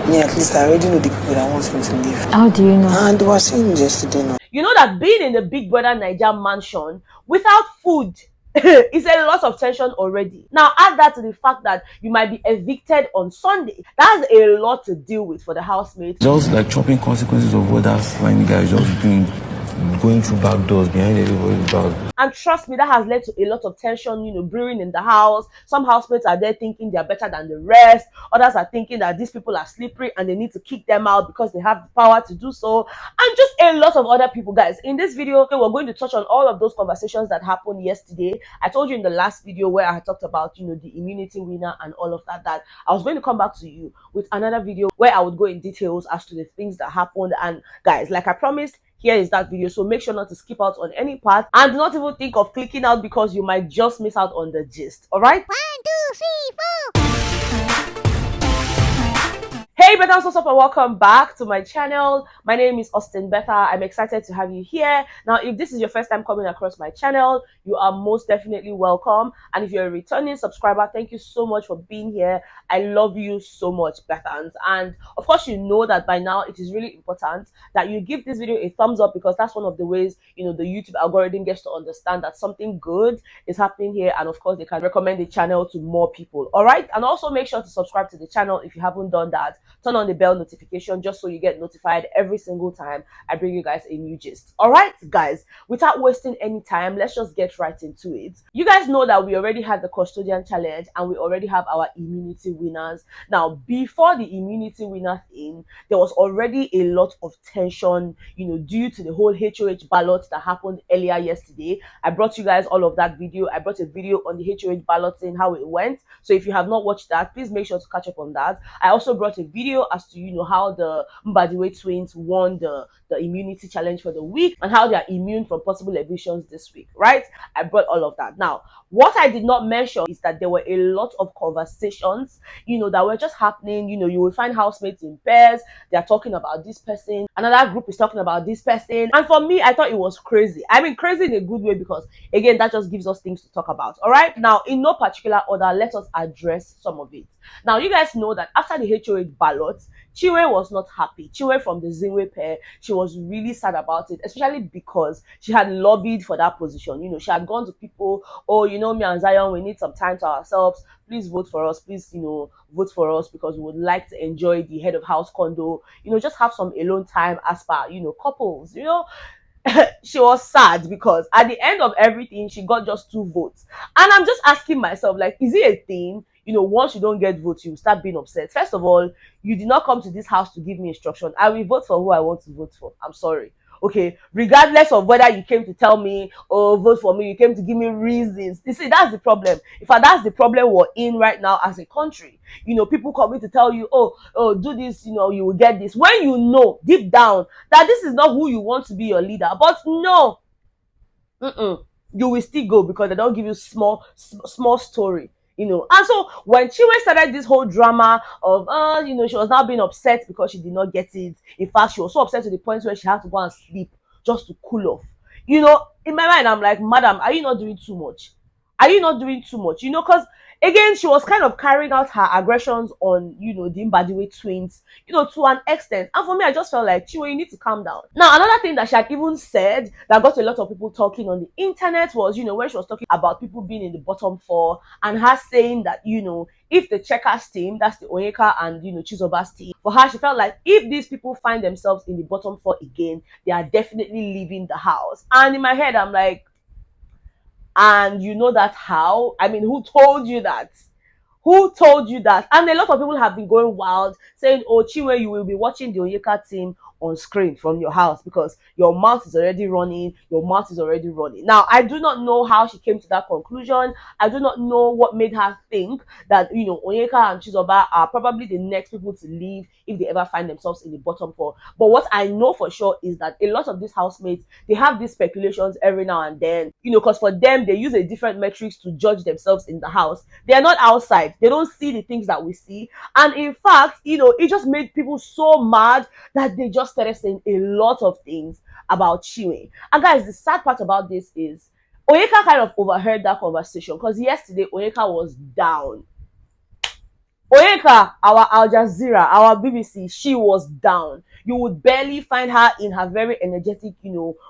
Me, at least I already know the people that want me to leave. How do you know? And they were saying yesterday now. You know that being in the big Brother Naija mansion without food is a lot of tension already. Now add that to the fact that you might be evicted on Sunday. That's a lot to deal with for the housemates. Just like chopping consequences of what that slimy guy is just doing, going through back doors behind everybody's back. And trust me, that has led to a lot of tension, brewing in the house. Some housemates are there thinking they're better than the rest. Others are thinking that these people are slippery and they need to kick them out because they have the power to do so. And just a lot of other people, guys. In this video, we're going to touch on all of those conversations that happened yesterday. I told you in the last video where I talked about, the immunity winner and all of that, that I was going to come back to you with another video where I would go in details as to the things that happened. And guys, like I promised, here is that video, so make sure not to skip out on any part and do not even think of clicking out because you might just miss out on the gist. All right? 1, 2, 3, 4. Hey Betha, what's up and welcome back to my channel. My name is Betha. I'm excited to have you here. Now, if this is your first time coming across my channel, you are most definitely welcome. And if you're a returning subscriber, thank you so much for being here. I love you so much, Bethans. And of course, you know that by now it is really important that you give this video a thumbs up because that's one of the ways, the YouTube algorithm gets to understand that something good is happening here. And of course, they can recommend the channel to more people. All right. And also make sure to subscribe to the channel if you haven't done that. Turn on the bell notification just so you get notified every single time I bring you guys a new gist. All right, guys, without wasting any time, let's just get right into it. You guys know that we already had the custodian challenge and we already have our immunity winners. Now, before the immunity winner thing, there was already a lot of tension, due to the whole HOH ballot that happened earlier yesterday. I brought you guys all of that video. I brought a video on the HOH balloting, how it went. So if you have not watched that, please make sure to catch up on that. I also brought a video as to how the Mbadiwe twins won the immunity challenge for the week and how they are immune from possible evictions this week, right? I brought all of that. Now, what I did not mention is that there were a lot of conversations, that were just happening. You will find housemates in pairs. They are talking about this person. Another group is talking about this person. And for me, I thought it was crazy. I mean, crazy in a good way because, again, that just gives us things to talk about. All right. Now, in no particular order, let us address some of it. Now, you guys know that after the HOH ballot, Chinwe was not happy. Chinwe from the Zinwe pair, she was really sad about it, especially because she had lobbied for that position. She had gone to people, oh, me and Zion, we need some time to ourselves. Please vote for us. Please, vote for us because we would like to enjoy the head of house condo. Just have some alone time as per, couples, She was sad because at the end of everything, she got just 2 votes. And I'm just asking myself, like, is it a thing? Once you don't get votes, you start being upset. First of all, you did not come to this house to give me instruction. I will vote for who I want to vote for. I'm sorry. Okay, regardless of whether you came to tell me or vote for me, you came to give me reasons. You see, that's the problem. In fact, that's the problem we're in right now as a country. People coming to tell you, oh, do this, you will get this. When you know deep down that this is not who you want to be your leader, but no, you will still go because they don't give you small story. And so when Chinwe started this whole drama of, she was now being upset because she did not get it. In fact, she was so upset to the point where she had to go and sleep just to cool off. In my mind, I'm like, madam, are you not doing too much? Are you not doing too much? Because again, she was kind of carrying out her aggressions on, the Mbadiwe twins, to an extent. And for me, I just felt like, Chinwe, you need to calm down. Now, another thing that she had even said that got a lot of people talking on the internet was, when she was talking about people being in the bottom 4 and her saying that, if the checkers team, that's the Onyeka and, Chizoba's team, for her, she felt like if these people find themselves in the bottom 4 again, they are definitely leaving the house. And in my head, I'm like, and you know that how? I mean, who told you that? Who told you that? And a lot of people have been going wild saying, oh, Chinwe, you will be watching the Onyeka team on screen from your house because your mouth is already running. Now, I do not know how she came to that conclusion. I do not know what made her think that, Onyeka and Chizoba are probably the next people to leave if they ever find themselves in the bottom 4. But what I know for sure is that a lot of these housemates, they have these speculations every now and then, because for them, they use a different metrics to judge themselves in the house. They are not outside. They don't see the things that we see. And in fact, it just made people so mad that they just started saying a lot of things about Chinwe. And guys, the sad part about this is Onyeka kind of overheard that conversation because yesterday Onyeka was down. Onyeka, our Al Jazeera, our BBC, she was down. You would barely find her in her very energetic,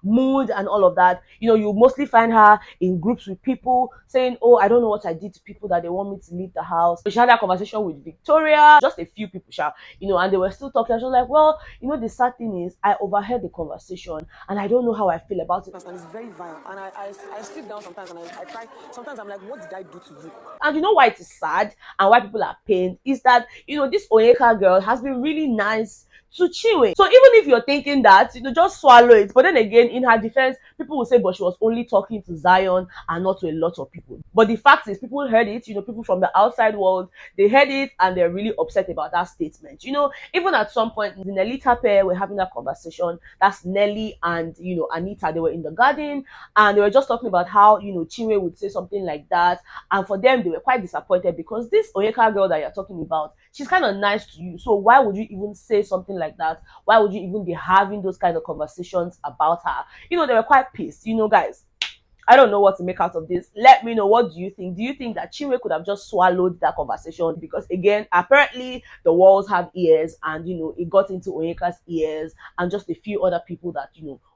mood and all of that. You mostly find her in groups with people saying, "Oh, I don't know what I did to people that they want me to leave the house." She had a conversation with Victoria, just a few people, and they were still talking. She was like, "Well, the sad thing is, I overheard the conversation, and I don't know how I feel about it." And it's very violent. And I sit down sometimes and I try. Sometimes I'm like, what did I do to you? And you know why it is sad and why people are pained is that this Onyeka girl has been really nice to Chinwe. So even if you're thinking that, just swallow it. But then again, in her defense, people will say, but she was only talking to Zion and not to a lot of people. But the fact is, people heard it, people from the outside world, they heard it and they're really upset about that statement. Even at some point, the Nelita pair were having that conversation. That's Nelly and, Anita. They were in the garden and they were just talking about how, Chinwe would say something like that. And for them, they were quite disappointed because this Onyeka girl that you're talking about, she's kind of nice to you. So why would you even say something like that? Why would you even be having those kind of conversations about her? They were quite pissed. Guys, I don't know what to make out of this. Let me know, what do you think? Do you think that Chinwe could have just swallowed that conversation? Because again, apparently the walls have ears and it got into Onyeka's ears and just a few other people that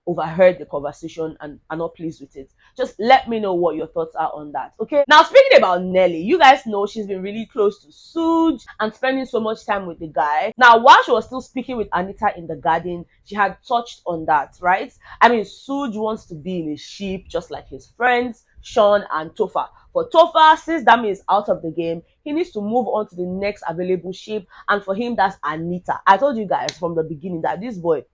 overheard the conversation and are not pleased with it. Just let me know what your thoughts are on that. Okay, now speaking about Nelly, you guys know she's been really close to Suge and spending so much time with the guy. Now while she was still speaking with Anita in the garden, she had touched on that, right? I mean, Suge wants to be in his ship just like his friends Sean and Topher. For Topher, since Dami is out of the game, he needs to move on to the next available ship, and for him that's Anita. I told you guys from the beginning that this boy,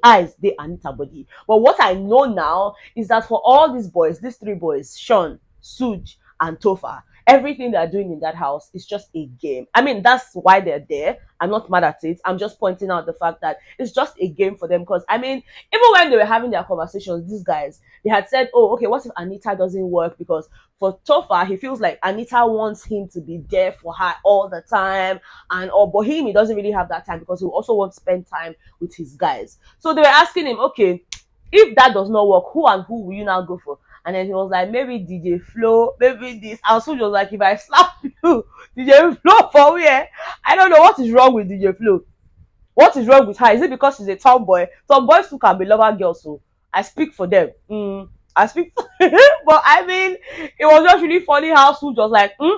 eyes they Anita body. But what I know now is that for all these boys, these three boys, Sean, Suge, and Topher, everything they're doing in that house is just a game. I mean, that's why they're there. I'm not mad at it. I'm just pointing out the fact that it's just a game for them. Because I mean, even when they were having their conversations, these guys, they had said, "Oh, okay, what if Anita doesn't work?" Because for Topher, he feels like Anita wants him to be there for her all the time, and or him, he doesn't really have that time because he also wants to spend time with his guys. So they were asking him, "Okay, if that does not work, who and who will you now go for?" And then he was like, "Maybe DJ Flo, maybe this." And so he was like, "If I slap you, DJ Flo for where?" I don't know what is wrong with DJ Flo. What is wrong with her? Is it because she's a tomboy? Some boys who can be lover girls, so I speak for them. I speak for but I mean, it was just really funny how Suge was like, what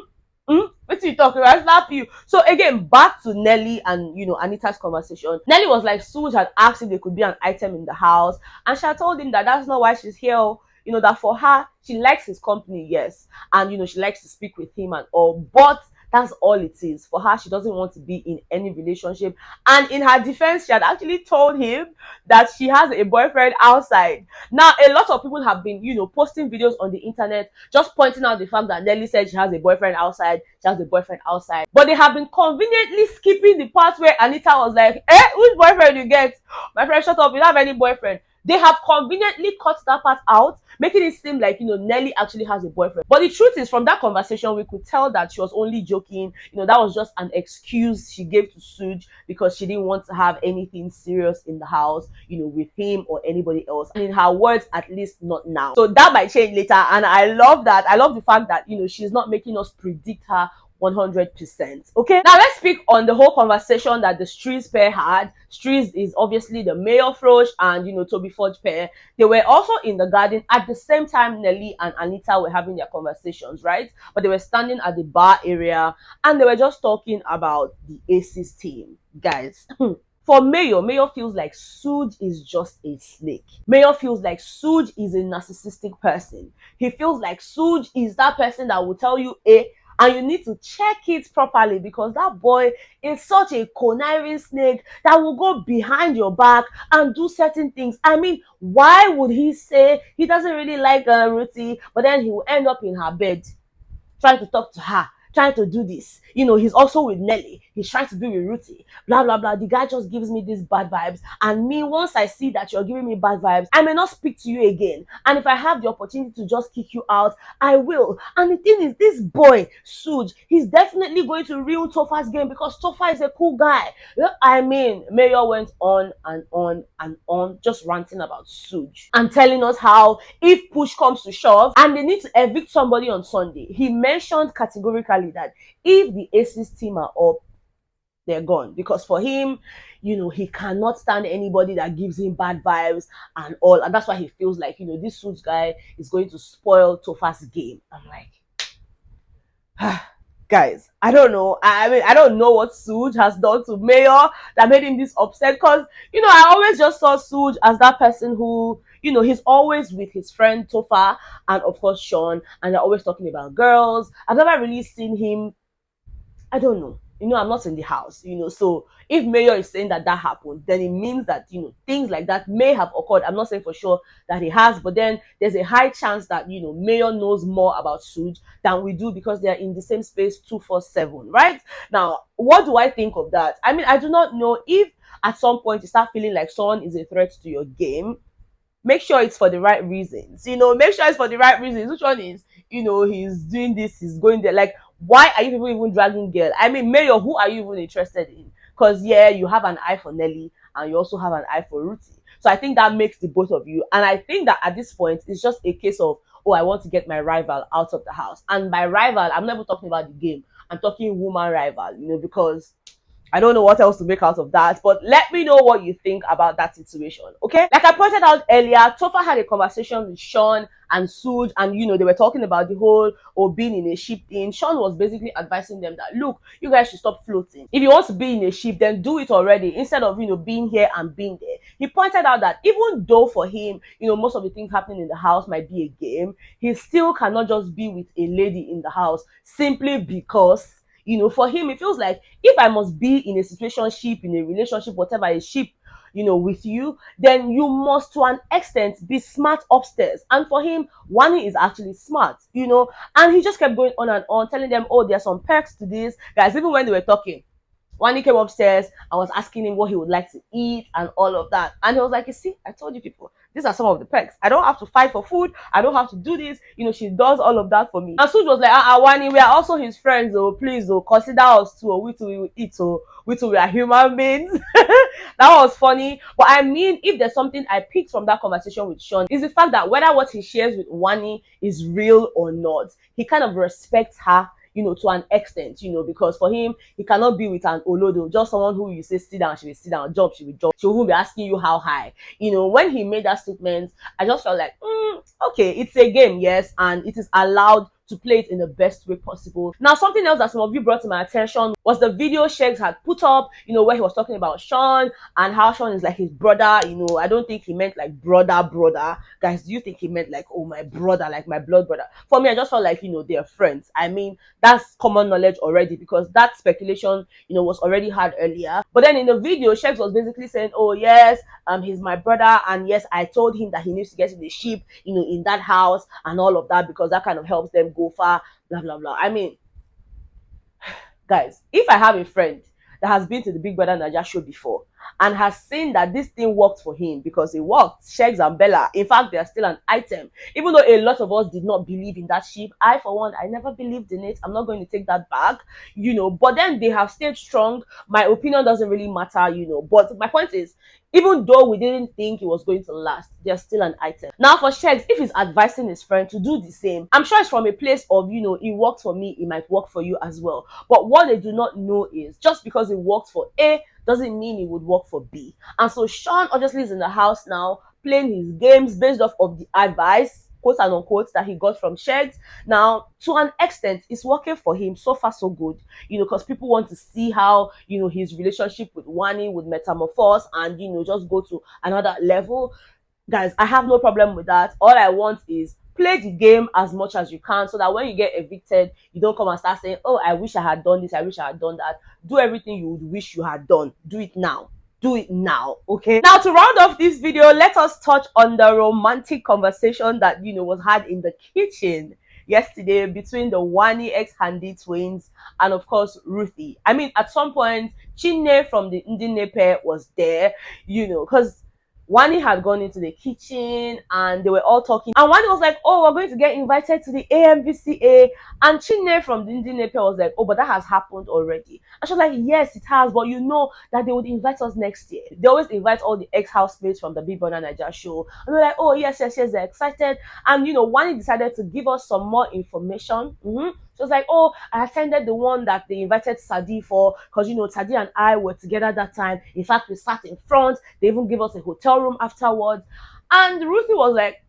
are you talking about? I slap you. So again, back to Nelly and Anita's conversation. Nelly was like, Suge had asked if there could be an item in the house, and she had told him that that's not why she's here. That for her, she likes his company, yes, and she likes to speak with him and all, but that's all it is. For her, she doesn't want to be in any relationship. And in her defense, she had actually told him that she has a boyfriend outside. Now, a lot of people have been, posting videos on the internet just pointing out the fact that Nelly said she has a boyfriend outside. She has a boyfriend outside. But they have been conveniently skipping the part where Anita was like, which boyfriend you get? My friend, shut up. You don't have any boyfriend. They have conveniently cut that part out, making it seem like, Nelly actually has a boyfriend. But the truth is, from that conversation, we could tell that she was only joking. That was just an excuse she gave to Suge because she didn't want to have anything serious in the house, with him or anybody else. And in her words, at least not now. So that might change later. And I love that. I love the fact that, she's not making us predict her 100%. Okay, now let's speak on the whole conversation that the Streeze pair had. Streeze is obviously the Mayor Frosh and Toby Forge pair. They were also in the garden at the same time Nelly and Anita were having their conversations, right? But they were standing at the bar area and they were just talking about the Aces team, guys. For Mayor feels like Suge is just a snake. Mayor feels like Suge is a narcissistic person. He feels like Suge is that person that will tell you and you need to check it properly because that boy is such a conniving snake that will go behind your back and do certain things. I mean, why would he say he doesn't really like Ruthie, but then he will end up in her bed trying to talk to her, trying to do this? He's also with Nelly. He's trying to be with Ruthie. Blah, blah, blah. The guy just gives me these bad vibes. And me, once I see that you're giving me bad vibes, I may not speak to you again. And if I have the opportunity to just kick you out, I will. And the thing is, this boy, Suge, he's definitely going to ruin Topher's game because Topher is a cool guy. I mean, Mayor went on and on and on, just ranting about Suge and telling us how if push comes to shove and they need to evict somebody on Sunday, he mentioned categorically clearly that if the Aces team are up, they're gone. Because for him, he cannot stand anybody that gives him bad vibes and all. And that's why he feels like, this Suge guy is going to spoil Tofa's game. I'm like, guys, I don't know. I mean, I don't know what Suge has done to Mayor that made him this upset. Because, I always just saw Suge as that person who, he's always with his friend Tofa and, of course, Sean. And they're always talking about girls. I've never really seen him. I don't know. I'm not in the house, so if Mayor is saying that happened, then it means that, things like that may have occurred. I'm not saying for sure that he has, but then there's a high chance that, Mayor knows more about Suge than we do because they're in the same space 247, right? Now, what do I think of that? I mean, I do not know if at some point you start feeling like someone is a threat to your game. Make sure it's for the right reasons, make sure it's for the right reasons. Which one is, he's doing this, he's going there. Like, why are you people even dragging girl? I mean, Mayor, who are you even interested in? Because, yeah, you have an eye for Nelly and you also have an eye for Ruthie. So I think that makes the both of you. And I think that at this point, it's just a case of, oh, I want to get my rival out of the house. And by rival, I'm never talking about the game. I'm talking woman rival, because I don't know what else to make out of that, but let me know what you think about that situation, okay? Like I pointed out earlier, Tofa had a conversation with Sean and Suge, and they were talking about the whole being in a ship thing. Sean was basically advising them that, look, you guys should stop floating. If you want to be in a ship, then do it already instead of being here and being there. He pointed out that even though for him, most of the things happening in the house might be a game, he still cannot just be with a lady in the house simply because for him, it feels like if I must be in a situationship, in a relationship, whatever, a ship, with you, then you must to an extent be smart upstairs. And for him, Wani is actually smart, and he just kept going on and on, telling them, oh, there's some perks to this. Guys, even when they were talking, Wani came upstairs and was asking him what he would like to eat and all of that. And he was like, you see, I told you people, these are some of the perks. I don't have to fight for food. I don't have to do this. She does all of that for me. And Suge was like, Wani, we are also his friends. Oh, please, consider us too. We too will eat. We too, we are human beings. That was funny. But I mean, if there's something I picked from that conversation with Sean, is the fact that whether what he shares with Wani is real or not, he kind of respects her, to an extent, because for him, he cannot be with an Olodo, just someone who you say sit down, she will sit down, jump, she will jump. She won't be asking you how high. When he made that statement, I just felt like, okay, it's a game, yes, and it is allowed to play it in the best way possible. Now, something else that some of you brought to my attention was the video Shegs had put up, where he was talking about Sean and how Sean is like his brother. I don't think he meant like brother. Guys, do you think he meant like, oh, my brother, like my blood brother? For me, I just felt like, they're friends. I mean, that's common knowledge already because that speculation, was already had earlier. But then in the video, Shegs was basically saying, oh, yes, he's my brother. And yes, I told him that he needs to get in the ship, in that house and all of that because that kind of helps them go far, blah blah blah. I mean, guys, if I have a friend that has been to the Big Brother Naija show before and has seen that this thing worked for him because it worked, Shegs and Bella, in fact, they are still an item. Even though a lot of us did not believe in that ship, I, for one, I never believed in it. I'm not going to take that back, but then they have stayed strong. My opinion doesn't really matter, but my point is, even though we didn't think it was going to last, they're still an item. Now for Shegs, if he's advising his friend to do the same, I'm sure it's from a place of, it worked for me, it might work for you as well. But what they do not know is just because it worked for A doesn't mean it would work for B. And so Sean obviously is in the house now, playing his games based off of the advice, quote and unquote, that he got from Shegs. Now, to an extent, it's working for him. So far, so good. Because people want to see how, his relationship with Wani would metamorphose and, just go to another level. Guys, I have no problem with that. All I want is play the game as much as you can so that when you get evicted, you don't come and start saying, oh, I wish I had done this, I wish I had done that. Do everything you would wish you had done. Do it now. Do it now, okay? Now, to round off this video, let us touch on the romantic conversation that, was had in the kitchen yesterday between the Wani ex-Handy twins and, of course, Ruthie. I mean, at some point, Chinwe from the Ndine pair was there, because Wani had gone into the kitchen and they were all talking. And Wani was like, oh, we're going to get invited to the AMVCA. And Chinwe from the Indian pair was like, oh, but that has happened already. And she was like, yes, it has. But that they would invite us next year. They always invite all the ex-housemates from the Brother Naija show. And they're like, oh, yes, they're excited. And, Wani decided to give us some more information. So She was like, oh, I attended the one that they invited Sadi for, because you know Sadi and I were together that time. In fact, we sat in front. They even gave us a hotel room afterwards. And Ruthie was like,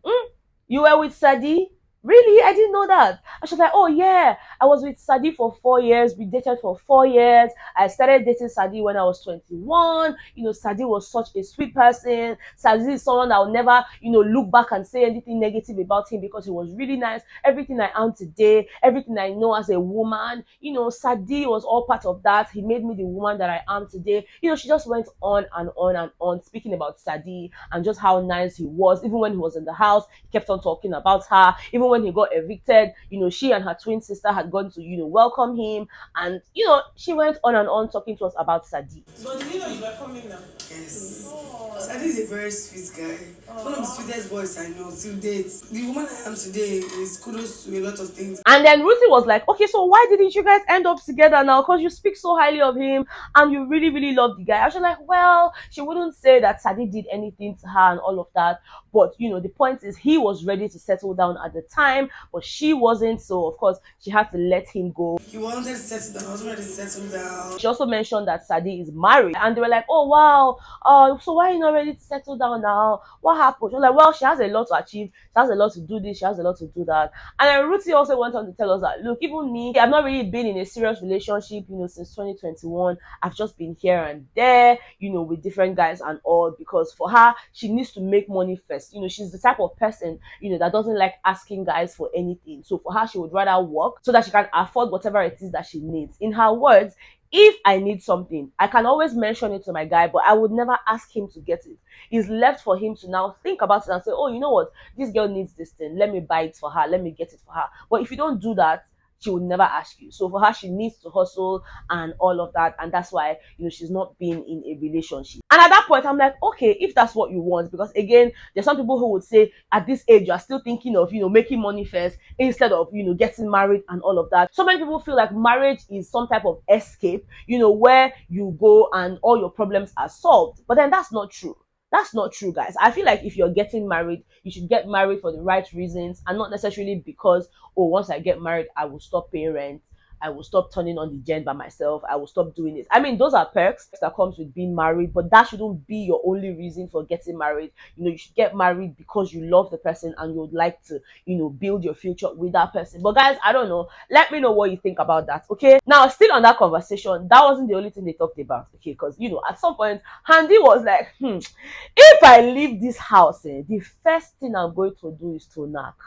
you were with Sadi? Really? I didn't know that. And she was like, oh yeah, I was with Sadi for 4 years. We dated for 4 years. I started dating Sadi when I was 21. You know, Sadi was such a sweet person. Sadi is someone that will never, you know, look back and say anything negative about him because he was really nice. Everything I am today, everything I know as a woman, you know, Sadi was all part of that. He made me the woman that I am today. You know, she just went on and on and on speaking about Sadi and just how nice he was. Even when he was in the house, he kept on talking about her. Even when he got evicted, you know, she and her twin sister had gone to, you know, welcome him. And, you know, she went on and on talking to us about Sadi. So did you know you were coming now? Yes. Sadi is a very sweet guy. One of the sweetest boys I know till date. The woman I am today is kudos to a lot of things. And then Ruthie was like, okay, so why didn't you guys end up together now? Because you speak so highly of him and you really, really love the guy. I was like, well, she wouldn't say that Sadi did anything to her and all of that. But, you know, the point is he was ready to settle down at the time, but she wasn't. So, of course, she had to let him go. He wanted to settle down. I was ready to settle down. She also mentioned that Sadi is married. And they were like, oh, wow. So why are you not ready to settle down now? What happened? She was like, well, she has a lot to achieve. She has a lot to do this. She has a lot to do that. And then Ruthie also went on to tell us that, look, even me, I've not really been in a serious relationship, you know, since 2021. I've just been here and there, you know, with different guys and all, because for her, she needs to make money first. You know, she's the type of person, you know, that doesn't like asking guys for anything. So for her, she would rather work so that she can afford whatever it is that she needs. In her words, if I need something, I can always mention it to my guy, but I would never ask him to get it. It's left for him to now think about it and say, oh, you know what? This girl needs this thing. Let me buy it for her. Let me get it for her. But if you don't do that, she would never ask you. So for her, she needs to hustle and all of that. And that's why, you know, she's not being in a relationship. And at that point, I'm like, okay, if that's what you want, because again, there's some people who would say at this age, you are still thinking of, you know, making money first instead of, you know, getting married and all of that. So many people feel like marriage is some type of escape, you know, where you go and all your problems are solved. But then that's not true. That's not true, guys. I feel like if you're getting married, you should get married for the right reasons and not necessarily because, oh, once I get married, I will stop paying rent. I will stop turning on the gen by myself. I will stop doing it. I mean, those are perks that comes with being married, but that shouldn't be your only reason for getting married. You know, you should get married because you love the person and you would like to, you know, build your future with that person. But guys, I don't know. Let me know what you think about that, okay? Now, still on that conversation, that wasn't the only thing they talked about, okay? Because, you know, at some point, Handy was like, if I leave this house, the first thing I'm going to do is to knock.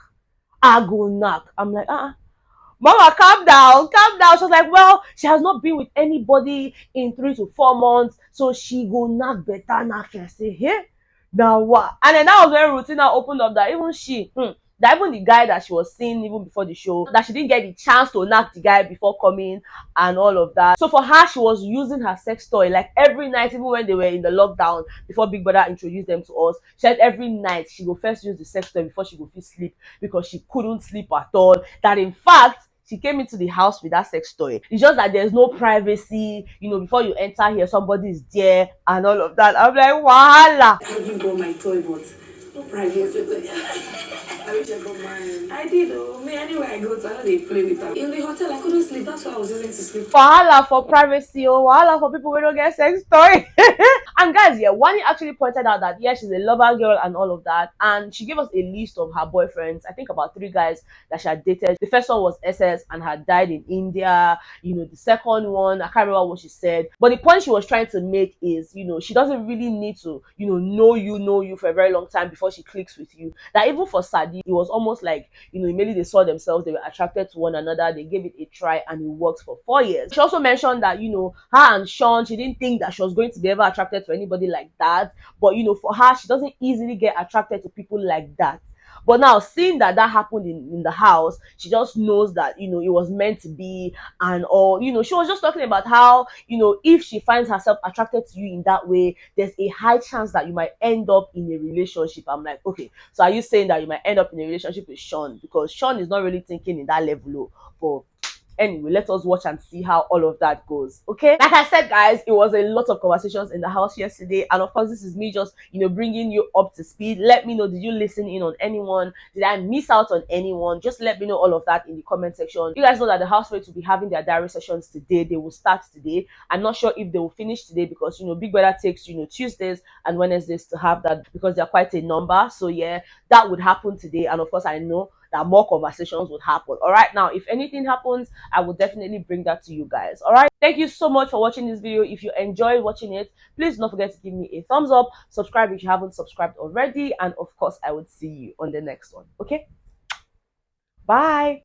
I go knock. I'm like, Mama, calm down, calm down. She was like, well, she has not been with anybody in 3 to 4 months, so she go knock better knock. I say, hey, now what? And then that was when routine opened up that even she, that even the guy that she was seeing even before the show, that she didn't get the chance to knock the guy before coming and all of that. So for her, she was using her sex toy like every night, even when they were in the lockdown before Big Brother introduced them to us. She said every night she go first use the sex toy before she go fit sleep because she couldn't sleep at all. That in fact, she came into the house with that sex toy. It's just that there's no privacy, you know, before you enter here, somebody's there and all of that. I'm like, wahala. I haven't got my toy, but no privacy. I wish I got mine. I did, oh. Me, anywhere I go to, I know they play with her. In the hotel, I couldn't sleep. That's why I was using to sleep. Wahala for privacy, oh, wahala for people who don't get sex toy. And guys, yeah, Wani actually pointed out that, yeah, she's a lover girl and all of that. And she gave us a list of her boyfriends. I think about 3 guys that she had dated. The first one was SS and had died in India. You know, the second one, I can't remember what she said. But the point she was trying to make is, you know, she doesn't really need to, you know you for a very long time before she clicks with you. That even for Sadi, it was almost like, you know, immediately they saw themselves, they were attracted to one another, they gave it a try, and it worked for 4 years. She also mentioned that, you know, her and Sean, she didn't think that she was going to be ever attracted to anybody like that. But, you know, for her, she doesn't easily get attracted to people like that. But now, seeing that happened in the house, she just knows that, you know, it was meant to be and all. You know, she was just talking about how, you know, if she finds herself attracted to you in that way, there's a high chance that you might end up in a relationship. I'm like, okay, so are you saying that you might end up in a relationship with Sean? Because Sean is not really thinking in that level, but Anyway, let us watch and see how all of that goes. Okay, like I said, guys, it was a lot of conversations in the house yesterday, and of course this is me just bringing you up to speed. Let me know, did you listen in on anyone? Did I miss out on anyone? Just let me know all of that in the comment section. You guys know that the housemates will be having their diary sessions today. They will start today. I'm not sure if they will finish today because Big Brother takes Tuesdays and Wednesdays to have that because they're quite a number. So yeah, that would happen today, and of course I know that more conversations would happen. All right, now if anything happens, I will definitely bring that to you guys. All right, thank you so much for watching this video. If you enjoyed watching it, please don't forget to give me a thumbs up, subscribe if you haven't subscribed already, and of course I would see you on the next one. Okay, bye.